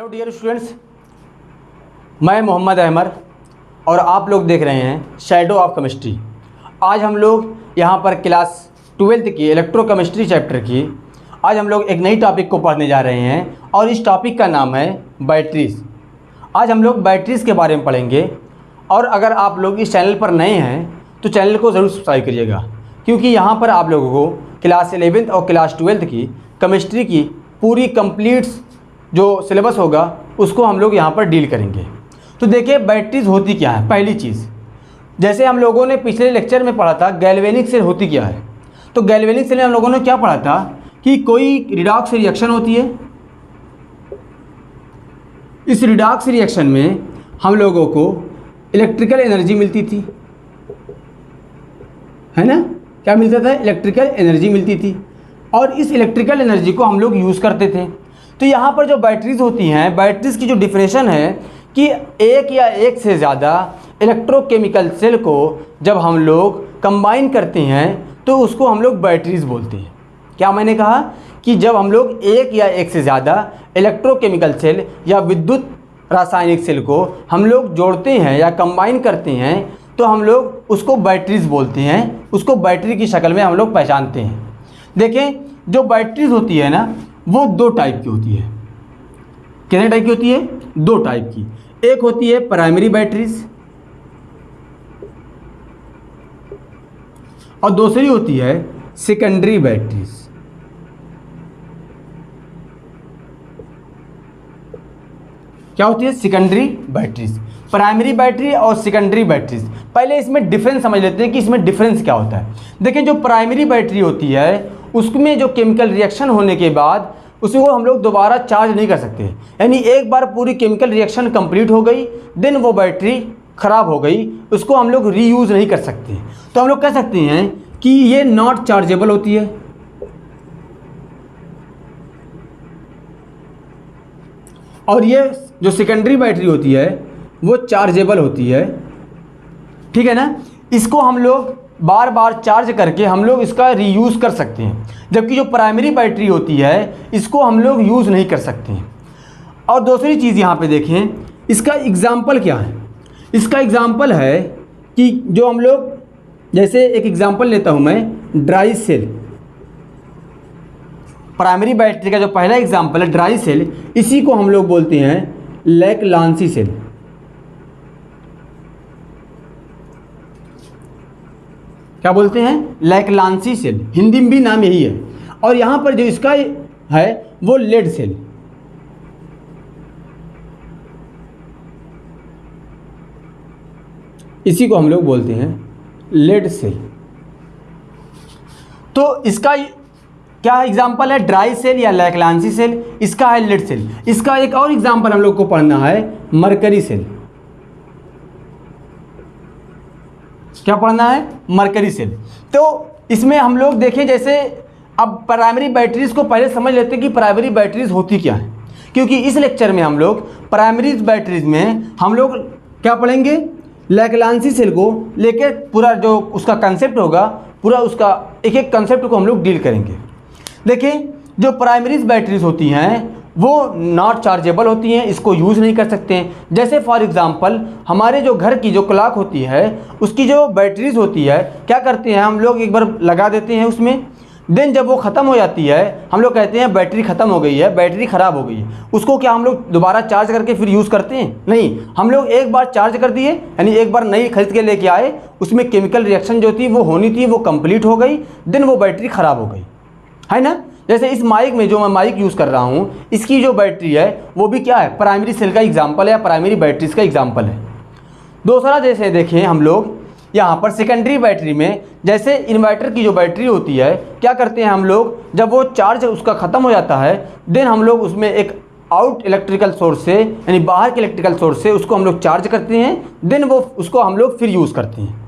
Hello dear students, मैं मोहम्मद अहमद और आप लोग देख रहे हैं शैडो ऑफ केमिस्ट्री। आज हम लोग यहाँ पर क्लास 12th की इलेक्ट्रोकेमिस्ट्री चैप्टर की आज हम लोग एक नई टॉपिक को पढ़ने जा रहे हैं और इस टॉपिक का नाम है बैटरीज़। आज हम लोग बैटरीज़ के बारे में पढ़ेंगे और अगर आप लोग इस चैनल पर नए हैं तो चैनल को ज़रूर सब्सक्राइब करिएगा, क्योंकि यहाँ पर आप लोगों को क्लास 11th और क्लास 12th की केमिस्ट्री की पूरी कंप्लीट जो सिलेबस होगा उसको हम लोग यहाँ पर डील करेंगे। तो देखिए बैटरीज होती क्या है। पहली चीज़, जैसे हम लोगों ने पिछले लेक्चर में पढ़ा था गैल्वेनिक सेल होती क्या है। तो गैल्वेनिक सेल में हम लोगों ने क्या पढ़ा था कि कोई रिडॉक्स रिएक्शन होती है। इस रिडॉक्स रिएक्शन में हम लोगों को इलेक्ट्रिकल एनर्जी मिलती थी, है ना। क्या मिलता था? इलेक्ट्रिकल एनर्जी मिलती थी और इस इलेक्ट्रिकल एनर्जी को हम लोग यूज़ करते थे। तो यहाँ पर जो बैटरीज होती हैं, बैटरीज की जो डिफिनेशन है कि एक या एक से ज़्यादा इलेक्ट्रोकेमिकल सेल को जब हम लोग कंबाइन करते हैं तो उसको हम लोग बैटरीज बोलते हैं। क्या मैंने कहा कि जब हम लोग एक या एक से ज़्यादा इलेक्ट्रोकेमिकल सेल या विद्युत रासायनिक सेल को हम लोग जोड़ते हैं या कंबाइन करते हैं तो हम लोग उसको बैटरीज बोलते हैं, उसको बैटरी की शक्ल में हम लोग पहचानते हैं। देखें, जो बैटरीज होती है ना वो दो टाइप की होती है। कितने टाइप की होती है? दो टाइप की। एक होती है प्राइमरी बैटरीज और दूसरी होती है सेकेंडरी बैटरीज। क्या होती है? Secondary batteries. प्राइमरी बैटरी और सेकेंडरी बैटरीज। पहले इसमें डिफरेंस समझ लेते हैं कि इसमें डिफरेंस क्या होता है। देखिए, जो प्राइमरी बैटरी होती है उसमें जो केमिकल रिएक्शन होने के बाद उसी को हम लोग दोबारा चार्ज नहीं कर सकते। यानी एक बार पूरी केमिकल रिएक्शन कंप्लीट हो गई, देन वो बैटरी ख़राब हो गई, उसको हम लोग रीयूज़ नहीं कर सकते। तो हम लोग कह सकते हैं कि ये नॉट चार्जेबल होती है। और ये जो सेकेंडरी बैटरी होती है वो चार्जेबल होती है, ठीक है ना। इसको हम लोग बार बार चार्ज करके हम लोग इसका रीयूज़ कर सकते हैं, जबकि जो प्राइमरी बैटरी होती है इसको हम लोग यूज़ नहीं कर सकते हैं। और दूसरी चीज़ यहाँ पे देखें, इसका एग्ज़ाम्पल क्या है। इसका एग्ज़ाम्पल है कि जो हम लोग, जैसे एक एग्ज़ाम्पल लेता हूँ मैं, ड्राई सेल। प्राइमरी बैटरी का जो पहला एग्ज़ाम्पल है ड्राई सेल, इसी को हम लोग बोलते हैं लैकलांसी सेल। क्या बोलते हैं? लैकलांसी सेल। हिंदी में भी नाम यही है। और यहाँ पर जो इसका है वो लेड सेल। इसी को हम लोग बोलते हैं लेड सेल। तो इसका क्या एग्जाम्पल है? ड्राई सेल या लैकलांसी सेल। इसका है लेड सेल। इसका एक और एग्जाम्पल हम लोग को पढ़ना है मरकरी सेल। क्या पढ़ना है? Mercury cell. तो इसमें हम लोग देखें, जैसे अब प्राइमरी बैटरीज को पहले समझ लेते हैं कि प्राइमरी बैटरीज होती क्या है, क्योंकि इस लेक्चर में हम लोग प्राइमरी बैटरीज में हम लोग क्या पढ़ेंगे, लैकलांसी सेल को लेकर पूरा जो उसका कंसेप्ट होगा, पूरा उसका एक एक कंसेप्ट को हम लोग डील करेंगे। देखिए, जो प्राइमरीज बैटरीज होती हैं वो नॉट चार्जेबल होती हैं, इसको यूज़ नहीं कर सकते हैं। जैसे फॉर एग्ज़ाम्पल हमारे जो घर की जो क्लॉक होती है उसकी जो बैटरीज होती है, क्या करते हैं हम लोग, एक बार लगा देते हैं उसमें, देन जब वो ख़त्म हो जाती है हम लोग कहते हैं बैटरी ख़त्म हो गई है, बैटरी ख़राब हो गई है। उसको क्या हम लोग दोबारा चार्ज करके फिर यूज़ करते हैं? नहीं, हम लोग एक बार चार्ज कर दिए, यानी एक बार नई खरीद के लेके आए, उसमें केमिकल रिएक्शन जो थी वो होनी थी वो कंप्लीट हो गई, देन वो बैटरी ख़राब हो गई, है ना। जैसे इस माइक में जो मैं माइक यूज़ कर रहा हूँ, इसकी जो बैटरी है वो भी क्या है? प्राइमरी सेल का एग्जाम्पल है या प्राइमरी बैटरीज का एग्जाम्पल है। दूसरा, जैसे देखें हम लोग यहाँ पर सेकेंडरी बैटरी में, जैसे इन्वर्टर की जो बैटरी होती है, क्या करते हैं हम लोग, जब वो चार्ज उसका ख़त्म हो जाता है देन हम लोग उसमें एक आउट इलेक्ट्रिकल सोर्स से, यानी बाहर के इलेक्ट्रिकल सोर्स से उसको हम लोग चार्ज करते हैं, देन वो उसको हम लोग फिर यूज़ करते हैं।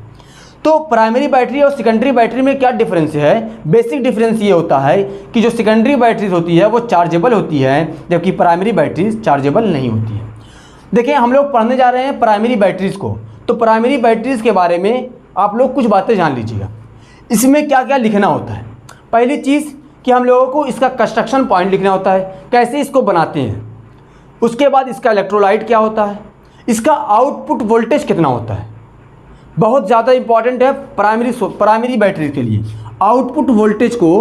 तो प्राइमरी बैटरी और सेकेंडरी बैटरी में क्या डिफरेंस है? बेसिक डिफरेंस ये होता है कि जो सेकेंडरी बैटरीज होती है वो चार्जेबल होती है, जबकि प्राइमरी बैटरीज चार्जेबल नहीं होती है। देखिए, हम लोग पढ़ने जा रहे हैं प्राइमरी बैटरीज को। तो प्राइमरी बैटरीज के बारे में आप लोग कुछ बातें जान लीजिएगा। इसमें क्या क्या लिखना होता है। पहली चीज़ कि हम लोगों को इसका कंस्ट्रक्शन पॉइंट लिखना होता है, कैसे इसको बनाते हैं। उसके बाद इसका इलेक्ट्रोलाइट क्या होता है, इसका आउटपुट वोल्टेज कितना होता है, बहुत ज़्यादा इंपॉर्टेंट है प्राइमरी बैटरी के लिए। आउटपुट वोल्टेज को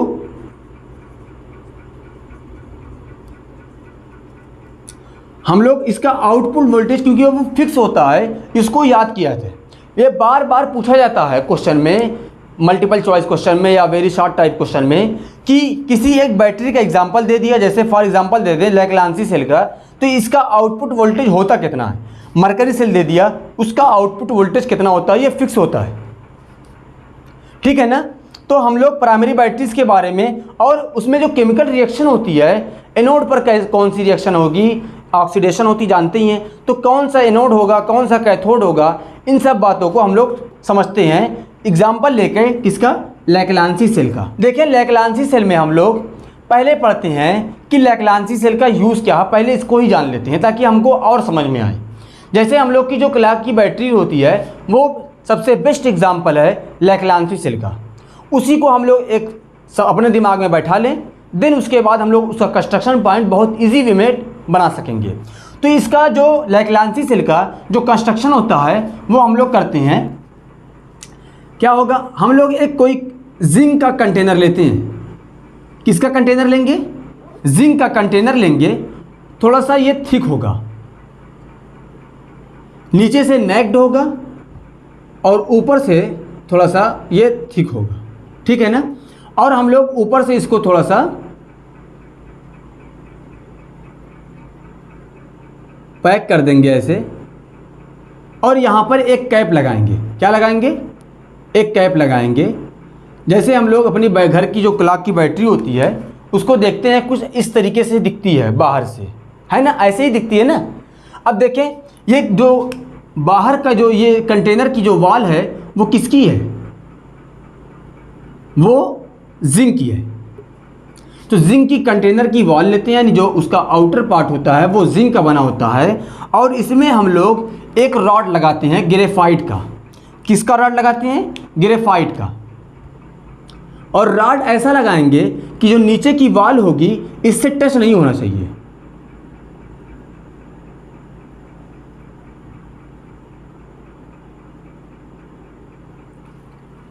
हम लोग इसका आउटपुट वोल्टेज, क्योंकि वो फिक्स होता है, इसको याद किया जाए। ये बार बार पूछा जाता है क्वेश्चन में, मल्टीपल चॉइस क्वेश्चन में या वेरी शॉर्ट टाइप क्वेश्चन में, कि किसी एक बैटरी का एग्जांपल दे दिया, जैसे फॉर एग्जांपल दे दें लैग्रांजी सेल का, तो इसका आउटपुट वोल्टेज होता कितना है। मरकरी सेल दे दिया, उसका आउटपुट वोल्टेज कितना होता है, ये फिक्स होता है, ठीक है ना। तो हम लोग प्राइमरी बैटरीज के बारे में, और उसमें जो केमिकल रिएक्शन होती है, एनोड पर कौन सी रिएक्शन होगी, ऑक्सीडेशन होती जानते ही हैं, तो कौन सा एनोड होगा, कौन सा कैथोड होगा, इन सब बातों को हम लोग समझते हैं एग्जाम्पल लेकर। किसका, लैग्रांजी सेल का। देखिए लैग्रांजी सेल में हम लोग पहले पढ़ते हैं कि लैग्रांजी सेल का यूज़ क्या है, पहले इसको ही जान लेते हैं ताकि हमको और समझ में आए। जैसे हम लोग की जो क्लॉक की बैटरी होती है, वो सबसे बेस्ट एग्जाम्पल है लैग्रांजी सेल का। उसी को हम लोग एक अपने दिमाग में बैठा लें, देन उसके बाद हम लोग उसका कंस्ट्रक्शन पॉइंट बहुत ईजी वे में बना सकेंगे। तो इसका जो लैग्रांजी सेल का जो कंस्ट्रक्शन होता है वो हम लोग करते हैं। क्या होगा, हम लोग एक कोई जिंक का कंटेनर लेते हैं। किसका कंटेनर लेंगे, जिंक का कंटेनर लेंगे। थोड़ा सा ये थिक होगा, नीचे से नेक्ड होगा और ऊपर से थोड़ा सा ये थिक होगा, ठीक है ना। और हम लोग ऊपर से इसको थोड़ा सा पैक कर देंगे ऐसे, और यहाँ पर एक कैप लगाएंगे। क्या लगाएंगे, एक कैप लगाएंगे। जैसे हम लोग अपनी घर की जो क्लॉक की बैटरी होती है उसको देखते हैं, कुछ इस तरीके से दिखती है बाहर से, है ना, ऐसे ही दिखती है ना। अब देखें ये जो बाहर का जो ये कंटेनर की जो वॉल है वो किसकी है, वो जिंक की है। तो जिंक की कंटेनर की वॉल लेते हैं, यानी जो उसका आउटर पार्ट होता है वो जिंक का बना होता है, और इसमें हम लोग एक रॉड लगाते हैं ग्रेफाइट का। किसका रॉड लगाते हैं, ग्रेफाइट का। और रॉड ऐसा लगाएंगे कि जो नीचे की वॉल होगी इससे टच नहीं होना चाहिए।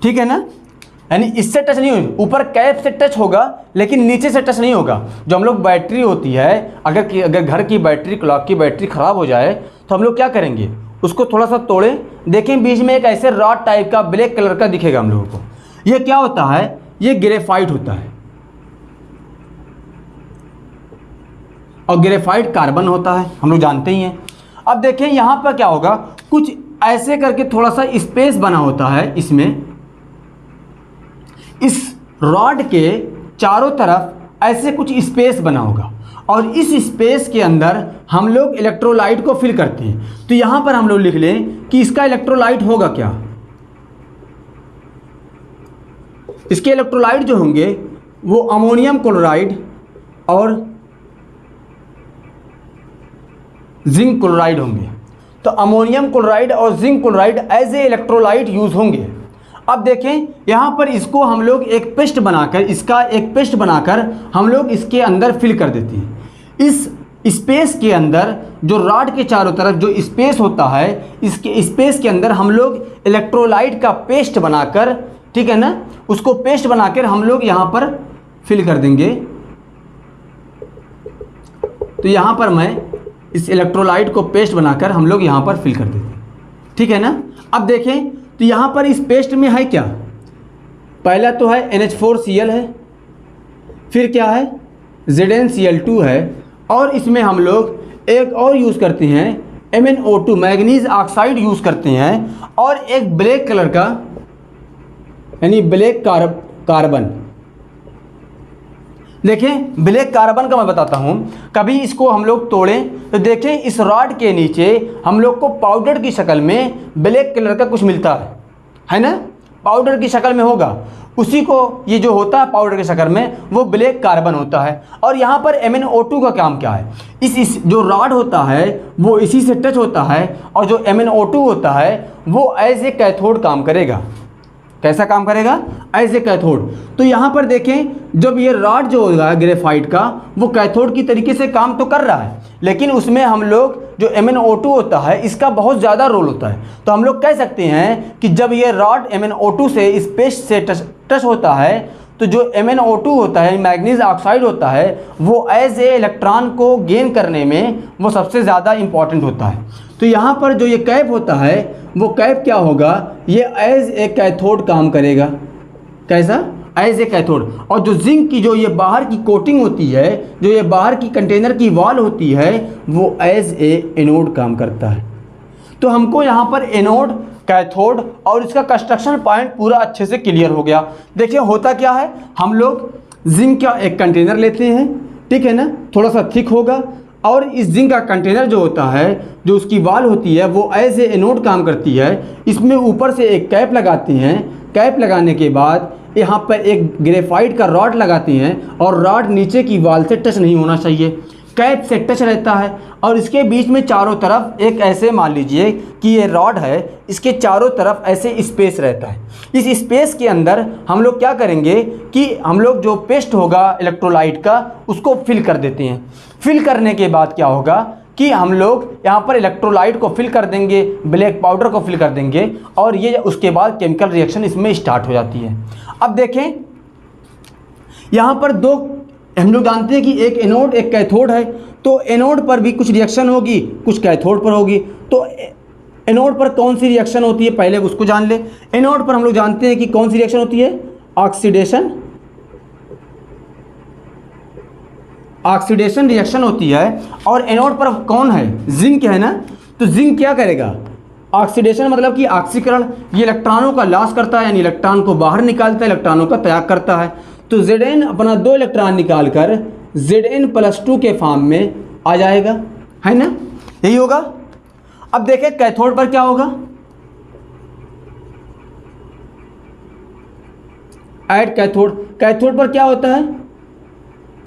ठीक है ना, यानी इससे टच नहीं होगा, ऊपर कैप से टच होगा लेकिन नीचे से टच नहीं होगा। जो हम लोग बैटरी होती है, अगर घर की बैटरी, क्लॉक की बैटरी ख़राब हो जाए तो हम लोग क्या करेंगे, उसको थोड़ा सा तोड़ें। देखें बीच में एक ऐसे रॉड टाइप का ब्लैक कलर का दिखेगा हम लोगों को, ये क्या होता है, ये ग्रेफाइट होता है। और ग्रेफाइट कार्बन होता है, हम लोग जानते ही हैं। अब देखें यहाँ पर क्या होगा, कुछ ऐसे करके थोड़ा सा स्पेस बना होता है इसमें, इस रॉड के चारों तरफ ऐसे कुछ स्पेस बना होगा, और इस स्पेस के अंदर हम लोग इलेक्ट्रोलाइट को फिल करते हैं। तो यहाँ पर हम लोग लिख लें कि इसका इलेक्ट्रोलाइट होगा क्या, इसके इलेक्ट्रोलाइट जो होंगे वो अमोनियम क्लोराइड और जिंक क्लोराइड होंगे। तो अमोनियम क्लोराइड और zinc chloride as a electrolyte use होंगे। अब देखें यहाँ पर इसको हम लोग एक पेस्ट बनाकर, इसका एक पेस्ट बनाकर हम लोग इसके अंदर फिल कर देते हैं। इस स्पेस के अंदर जो रॉड के चारों तरफ जो स्पेस होता है, इसके स्पेस के अंदर हम लोग इलेक्ट्रोलाइट का पेस्ट बनाकर, ठीक है ना, उसको पेस्ट बनाकर हम लोग यहाँ पर फिल कर देंगे। तो यहाँ पर मैं इस इलेक्ट्रोलाइट को पेस्ट बनाकर हम लोग यहाँ पर फिल कर देते हैं, ठीक है ना। अब देखें तो यहाँ पर इस पेस्ट में है क्या, पहला तो है NH4Cl है, फिर क्या है ZnCl2 है, और इसमें हम लोग एक और यूज़ करते हैं MnO2 मैग्नीज ऑक्साइड यूज़ करते हैं, और एक ब्लैक कलर का यानी ब्लैक कार्बन। देखें ब्लैक कार्बन का मैं बताता हूँ, कभी इसको हम लोग तोड़ें तो देखें इस रॉड के नीचे हम लोग को पाउडर की शक्ल में ब्लैक कलर का कुछ मिलता है ना, पाउडर की शक्ल में होगा, उसी को ये जो होता है पाउडर की शक्ल में वो ब्लैक कार्बन होता है। और यहाँ पर MnO2 का काम क्या है, इस जो रॉड होता है वो इसी से टच होता है, और जो MnO2 होता है वो एज ए कैथोड काम करेगा। कैसा काम करेगा? As a cathode. तो यहाँ पर देखें जब ये रॉड जो होगा ग्रेफाइट का वो कैथोड की तरीके से काम तो कर रहा है, लेकिन उसमें हम लोग जो MnO2 होता है इसका बहुत ज़्यादा रोल होता है। तो हम लोग कह सकते हैं कि जब ये रॉड MnO2 से इस पेस्ट से टच होता है तो जो MnO2 होता है, मैग्नीज ऑक्साइड होता है, वो एज ए इलेक्ट्रॉन को गेन करने में वो सबसे ज़्यादा इम्पॉर्टेंट होता है। तो यहाँ पर जो ये कैप होता है वो कैप क्या होगा? ये एज ए कैथोड काम करेगा। कैसा? As a cathode. और जो जिंक की जो ये बाहर की कोटिंग होती है, जो ये बाहर की कंटेनर की वॉल होती है, वो एज ए एनोड काम करता है। तो हमको यहाँ पर एनोड, कैथोड और इसका कंस्ट्रक्शन पॉइंट पूरा अच्छे से क्लियर हो गया। देखिए होता क्या है, हम लोग जिंक का एक कंटेनर लेते हैं, ठीक है ना, थोड़ा सा थिक होगा, और इस जिंक का कंटेनर जो होता है, जो उसकी वॉल होती है, वो एज ए एनोड काम करती है। इसमें ऊपर से एक कैप लगाते हैं, कैप लगाने के बाद यहाँ पर एक ग्रेफाइट का रॉड लगाते हैं और रॉड नीचे की वॉल से टच नहीं होना चाहिए, कैप से टच रहता है। और इसके बीच में चारों तरफ एक ऐसे मान लीजिए कि ये रॉड है, इसके चारों तरफ ऐसे स्पेस रहता है। इस स्पेस के अंदर हम लोग क्या करेंगे कि हम लोग जो पेस्ट होगा इलेक्ट्रोलाइट का उसको फिल कर देते हैं। फिल करने के बाद क्या होगा कि हम लोग यहाँ पर इलेक्ट्रोलाइट को फिल कर देंगे, ब्लैक पाउडर को फिल कर देंगे, और ये उसके बाद केमिकल रिएक्शन इसमें स्टार्ट हो जाती है। अब देखें यहाँ पर दो हम लोग जानते हैं कि एक एनोड एक कैथोड है, तो एनोड पर भी कुछ रिएक्शन होगी, कुछ कैथोड पर होगी। तो एनोड पर कौन सी रिएक्शन होती है पहले उसको जान ले। एनोड पर हम लोग जानते हैं कि कौन सी रिएक्शन होती है? ऑक्सीडेशन रिएक्शन होती है। और एनोड पर कौन है? जिंक है ना। तो जिंक क्या करेगा? ऑक्सीडेशन मतलब कि ऑक्सीकरण, ये इलेक्ट्रॉनों का लॉस करता है, यानी इलेक्ट्रॉन को बाहर निकालता है, इलेक्ट्रॉनों का त्याग करता है। तो Zn अपना 2 इलेक्ट्रॉन निकालकर Zn+2 के फॉर्म में आ जाएगा, है ना, यही होगा। अब देखें कैथोड पर क्या होगा? Add cathode. कैथोड पर क्या होता है?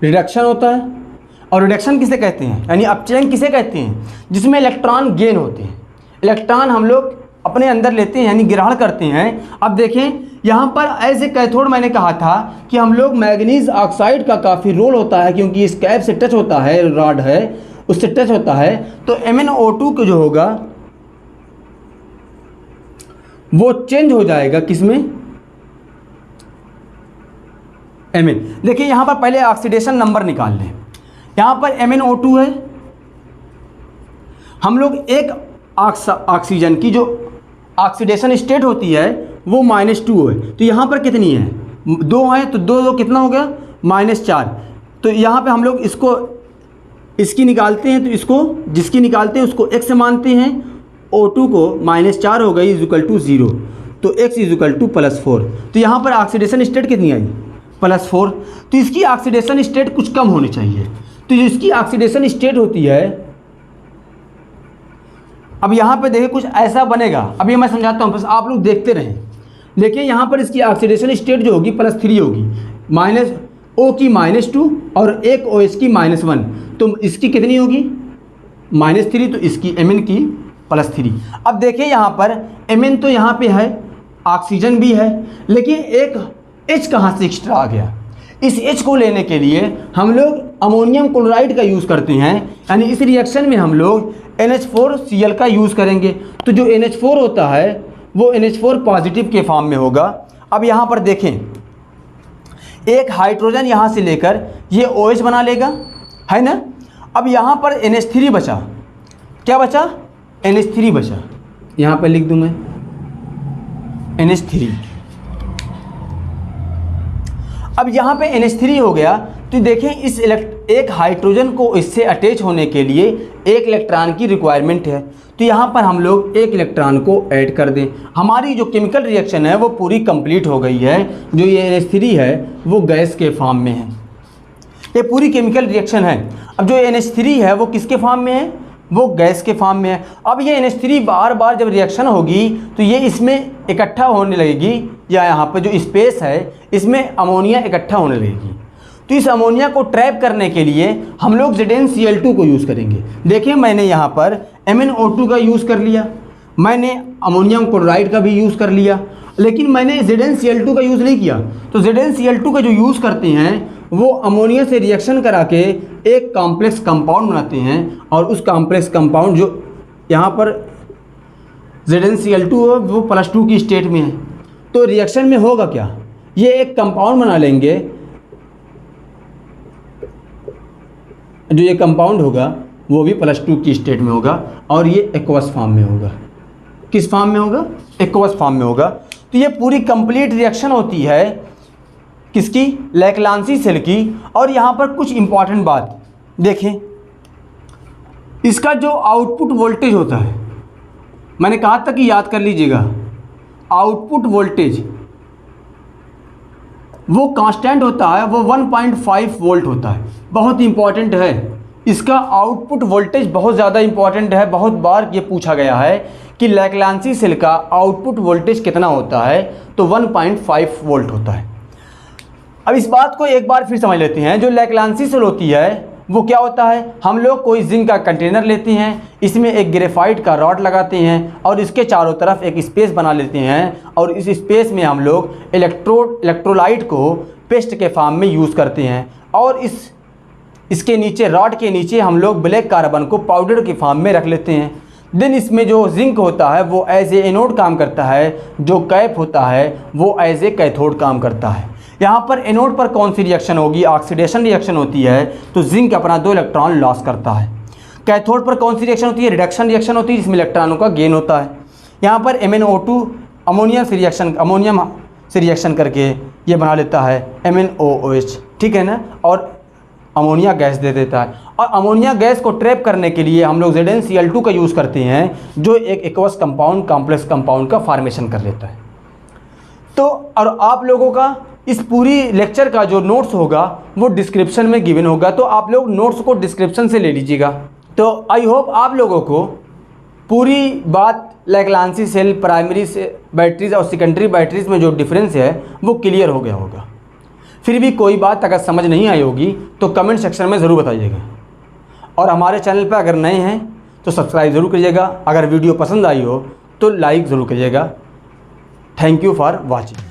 रिडक्शन होता है। और रिडक्शन किसे कहते हैं, यानी अपचयन किसे कहते हैं? जिसमें इलेक्ट्रॉन गेन होते हैं, इलेक्ट्रॉन हम लोग अपने अंदर लेते हैं, यानी ग्रहण करते हैं। अब देखें यहाँ पर एज ए कैथोड मैंने कहा था कि हम लोग मैग्नीज ऑक्साइड का काफ़ी रोल होता है, क्योंकि इस कैप से टच होता है, रॉड है उससे टच होता है। तो MnO2 को जो होगा वो चेंज हो जाएगा किसमें? Mn। देखिए यहाँ पर पहले ऑक्सीडेशन नंबर निकाल लें। यहाँ पर MnO2 है, हम लोग एक ऑक्सीजन की जो ऑक्सीडेशन स्टेट होती है वो -2 है। तो यहाँ पर कितनी है? 2 है, तो 2 कितना हो गया? -4। तो यहाँ पे हम लोग इसकी निकालते हैं, तो इसको जिसकी निकालते हैं उसको x मानते हैं, O2 को -4 हो गई = 0, तो x +4। तो यहाँ पर ऑक्सीडेशन स्टेट कितनी आई? +4। तो इसकी ऑक्सीडेशन स्टेट कुछ कम होनी चाहिए। तो जो इसकी ऑक्सीडेशन स्टेट होती है, अब यहाँ पे देखिए कुछ ऐसा बनेगा। अभी मैं समझाता हूँ, बस आप लोग देखते रहें। देखिए यहाँ पर इसकी ऑक्सीडेशन स्टेट जो होगी +3 होगी, O की -2 और एक OH की -1, तो इसकी कितनी होगी? -3, तो इसकी Mn की +3। अब देखिए यहाँ पर Mn तो यहाँ पे है, ऑक्सीजन भी है, लेकिन एक H कहाँ से एक्स्ट्रा आ गया? इस H को लेने के लिए हम लोग अमोनियम क्लोराइड का यूज़ करते हैं, यानी इस रिएक्शन में हम लोग NH4Cl का यूज़ करेंगे। तो जो NH4 होता है वो NH4 पॉजिटिव के फॉर्म में होगा। अब यहाँ पर देखें, एक हाइड्रोजन यहाँ से लेकर ये OH बना लेगा, है ना। अब यहाँ पर NH3 बचा, क्या बचा? NH3 बचा, यहाँ पर लिख दूँ मैं NH3। अब यहाँ पे NH3 हो गया, तो देखें इस एक हाइड्रोजन को इससे अटैच होने के लिए एक इलेक्ट्रॉन की रिक्वायरमेंट है। तो यहाँ पर हम लोग एक इलेक्ट्रॉन को ऐड कर दें, हमारी जो केमिकल रिएक्शन है वो पूरी कंप्लीट हो गई है। जो ये NH3 है वो गैस के फॉर्म में है, ये पूरी केमिकल रिएक्शन है। अब जो NH3 है वो किसके फॉर्म में है? वो गैस के फॉर्म में है। अब ये NH3 बार बार जब रिएक्शन होगी तो ये इसमें इकट्ठा होने लगेगी, या यहाँ पे जो स्पेस है इसमें अमोनिया इकट्ठा होने लगेगी। तो इस अमोनिया को ट्रैप करने के लिए हम लोग ZnCl2 को यूज़ करेंगे। देखिए मैंने यहाँ पर MnO2 का यूज़ कर लिया, मैंने अमोनियम क्लोराइड का भी यूज़ कर लिया। लेकिन मैंने ZnCl2 का यूज़ नहीं किया। तो ZnCl2 का जो यूज़ करते हैं वो अमोनिया से रिएक्शन करा के एक कॉम्प्लेक्स कंपाउंड बनाते हैं, और उस कॉम्प्लेक्स कंपाउंड जो यहाँ पर ZnCl2 है वो +2 की स्टेट में है। तो रिएक्शन में होगा क्या, ये एक कंपाउंड बना लेंगे, जो ये कंपाउंड होगा वो भी +2 की स्टेट में होगा, और ये एक्वस फॉर्म में होगा। किस फॉर्म में होगा? एक्वस फॉर्म में होगा। तो ये पूरी कंप्लीट रिएक्शन होती है किसकी? लैक्लांसी सेल की। और यहाँ पर कुछ इंपॉर्टेंट बात देखें, इसका जो आउटपुट वोल्टेज होता है, मैंने कहा था कि याद कर लीजिएगा, आउटपुट वोल्टेज वो कांस्टेंट होता है, वो 1.5 वोल्ट होता है। बहुत इंपॉर्टेंट है, इसका आउटपुट वोल्टेज बहुत ज़्यादा इंपॉर्टेंट है। बहुत बार ये पूछा गया है कि लैक्लांसी सेल का आउटपुट वोल्टेज कितना होता है, तो 1.5 वोल्ट होता है। अब इस बात को एक बार फिर समझ लेते हैं। जो लैक्लांसी सेल होती है वो क्या होता है, हम लोग कोई जिंक का कंटेनर लेते हैं, इसमें एक ग्रेफाइट का रॉड लगाते हैं और इसके चारों तरफ एक स्पेस बना लेते हैं, और इस स्पेस में हम लोग इलेक्ट्रोलाइट को पेस्ट के फॉर्म में यूज़ करते हैं, और इसके नीचे, रॉड के नीचे हम लोग ब्लैक कार्बन को पाउडर के फॉर्म में रख लेते हैं। देन इसमें जो जिंक होता है वो एज ए एनोड काम करता है, जो कैप होता है वो एज ए कैथोड काम करता है। यहाँ पर एनोड पर कौन सी रिएक्शन होगी? ऑक्सीडेशन रिएक्शन होती है, तो जिंक अपना 2 इलेक्ट्रॉन लॉस करता है। कैथोड पर कौन सी रिएक्शन होती है? रिडक्शन रिएक्शन होती है, जिसमें इलेक्ट्रॉनों का गेन होता है। यहाँ पर MnO2 अमोनियम से रिएक्शन करके ये बना लेता है MnOOH, ठीक है ना, और अमोनिया गैस दे देता है। और अमोनिया गैस को ट्रैप करने के लिए हम लोग ZnCl2 का यूज़ करते हैं, जो एक एक्वस कंपाउंड, कॉम्प्लेक्स कंपाउंड का फॉर्मेशन कर लेता है। तो और आप लोगों का इस पूरी लेक्चर का जो नोट्स होगा वो डिस्क्रिप्शन में गिवन होगा, तो आप लोग नोट्स को डिस्क्रिप्शन से ले लीजिएगा। तो आई होप आप लोगों को पूरी बात लैक्लांसी सेल, प्राइमरी से बैटरीज और सेकेंडरी बैटरीज में जो डिफरेंस है वो क्लियर हो गया होगा। फिर भी कोई बात अगर समझ नहीं आई होगी तो कमेंट सेक्शन में ज़रूर बताइएगा, और हमारे चैनल पर अगर नए हैं तो सब्सक्राइब ज़रूर करिएगा। अगर वीडियो पसंद आई हो तो लाइक ज़रूर करिएगा। Thank you for watching.